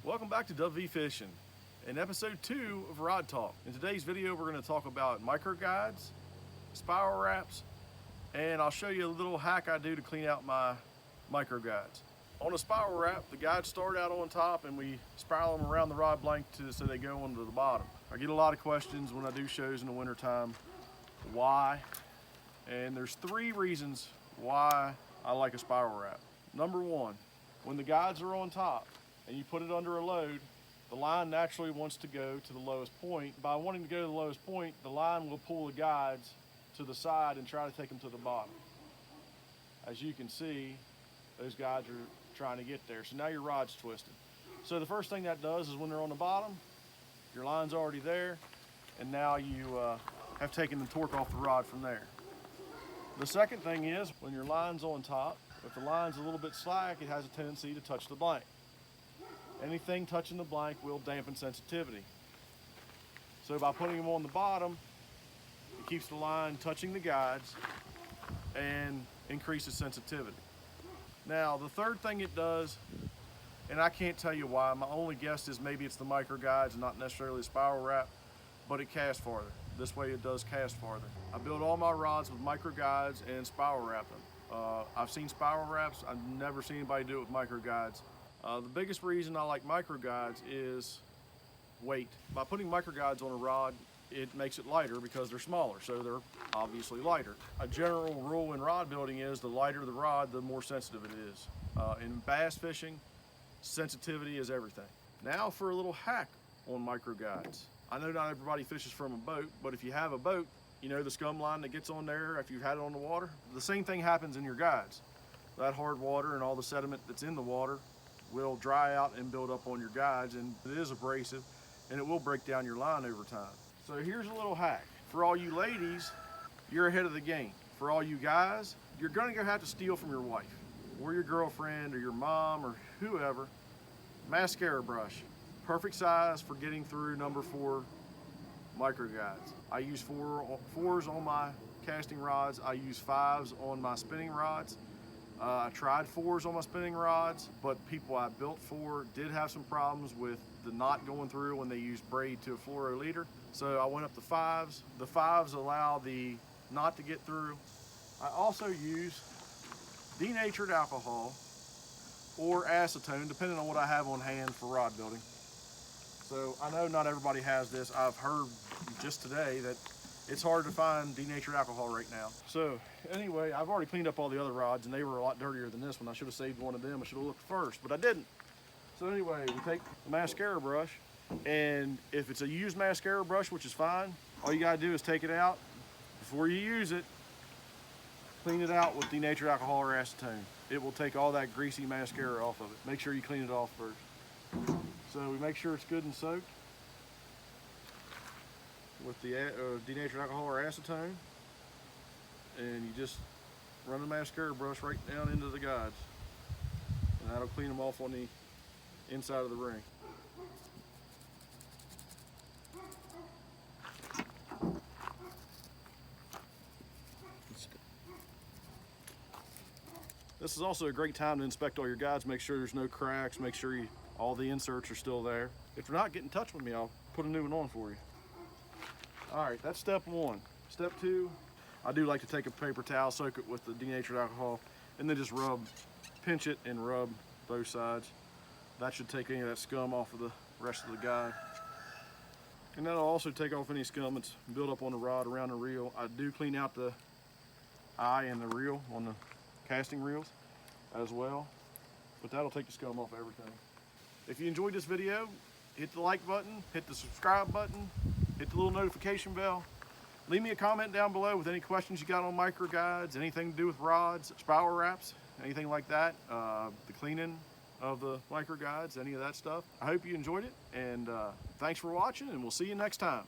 Welcome back to WV Fishing in episode 2 of Rod Talk. In today's video, we're going to talk about micro guides, spiral wraps, and I'll show you a little hack I do to clean out my micro guides. On a spiral wrap, the guides start out on top and we spiral them around the rod blank so they go onto the bottom. I get a lot of questions when I do shows in the wintertime, why? And there's 3 reasons why I like a spiral wrap. Number 1, when the guides are on top and you put it under a load, the line naturally wants to go to the lowest point. By wanting to go to the lowest point, the line will pull the guides to the side and try to take them to the bottom. As you can see, those guides are trying to get there. So now your rod's twisted. So the first thing that does is when they're on the bottom, your line's already there, and now you have taken the torque off the rod from there. The second thing is when your line's on top, if the line's a little bit slack, it has a tendency to touch the blank. Anything touching the blank will dampen sensitivity. So by putting them on the bottom, it keeps the line touching the guides and increases sensitivity. Now, the third thing it does, and I can't tell you why, my only guess is maybe it's the micro guides and not necessarily the spiral wrap, but it casts farther. This way it does cast farther. I build all my rods with micro guides and spiral wrap them. I've seen spiral wraps, I've never seen anybody do it with micro guides. The biggest reason I like micro guides is weight. By putting micro guides on a rod, it makes it lighter because they're smaller, so they're obviously lighter. A general rule in rod building is the lighter the rod, the more sensitive it is. In bass fishing, sensitivity is everything. Now for a little hack on micro guides. I know not everybody fishes from a boat, but if you have a boat, you know the scum line that gets on there if you've had it on the water? The same thing happens in your guides. That hard water and all the sediment that's in the water will dry out and build up on your guides, and it is abrasive and it will break down your line over time. So here's a little hack. For all you ladies, you're ahead of the game. For all you guys, you're gonna have to steal from your wife or your girlfriend or your mom or whoever. Mascara brush, perfect size for getting through number 4 micro guides. I use 4s on my casting rods. I use 5s on my spinning rods. I tried 4s on my spinning rods, but people I built for did have some problems with the knot going through when they used braid to a fluoro leader. So I went up to 5s. The 5s allow the knot to get through. I also use denatured alcohol or acetone, depending on what I have on hand for rod building. So I know not everybody has this. I've heard just today that it's hard to find denatured alcohol right now. So anyway, I've already cleaned up all the other rods and they were a lot dirtier than this one. I should have saved one of them. I should have looked first, but I didn't. So anyway, we take the mascara brush, and if it's a used mascara brush, which is fine, all you gotta do is take it out. Before you use it, clean it out with denatured alcohol or acetone. It will take all that greasy mascara off of it. Make sure you clean it off first. So we make sure it's good and soaked with the denatured alcohol or acetone, and you just run the mascara brush right down into the guides, and that'll clean them off on the inside of the ring. This is also a great time to inspect all your guides, make sure there's no cracks, make sure all the inserts are still there. If you're not, get in touch with me, I'll put a new one on for you. All right, that's step 1. Step 2, I do like to take a paper towel, soak it with the denatured alcohol, and then just pinch it and rub both sides. That should take any of that scum off of the rest of the guide. And that'll also take off any scum that's built up on the rod around the reel. I do clean out the eye and the reel on the casting reels as well, but that'll take the scum off everything. If you enjoyed this video, hit the like button, hit the subscribe button, hit the little notification bell. Leave me a comment down below with any questions you got on micro guides, anything to do with rods, spiral wraps, anything like that, the cleaning of the micro guides, any of that stuff. I hope you enjoyed it, and thanks for watching, and we'll see you next time.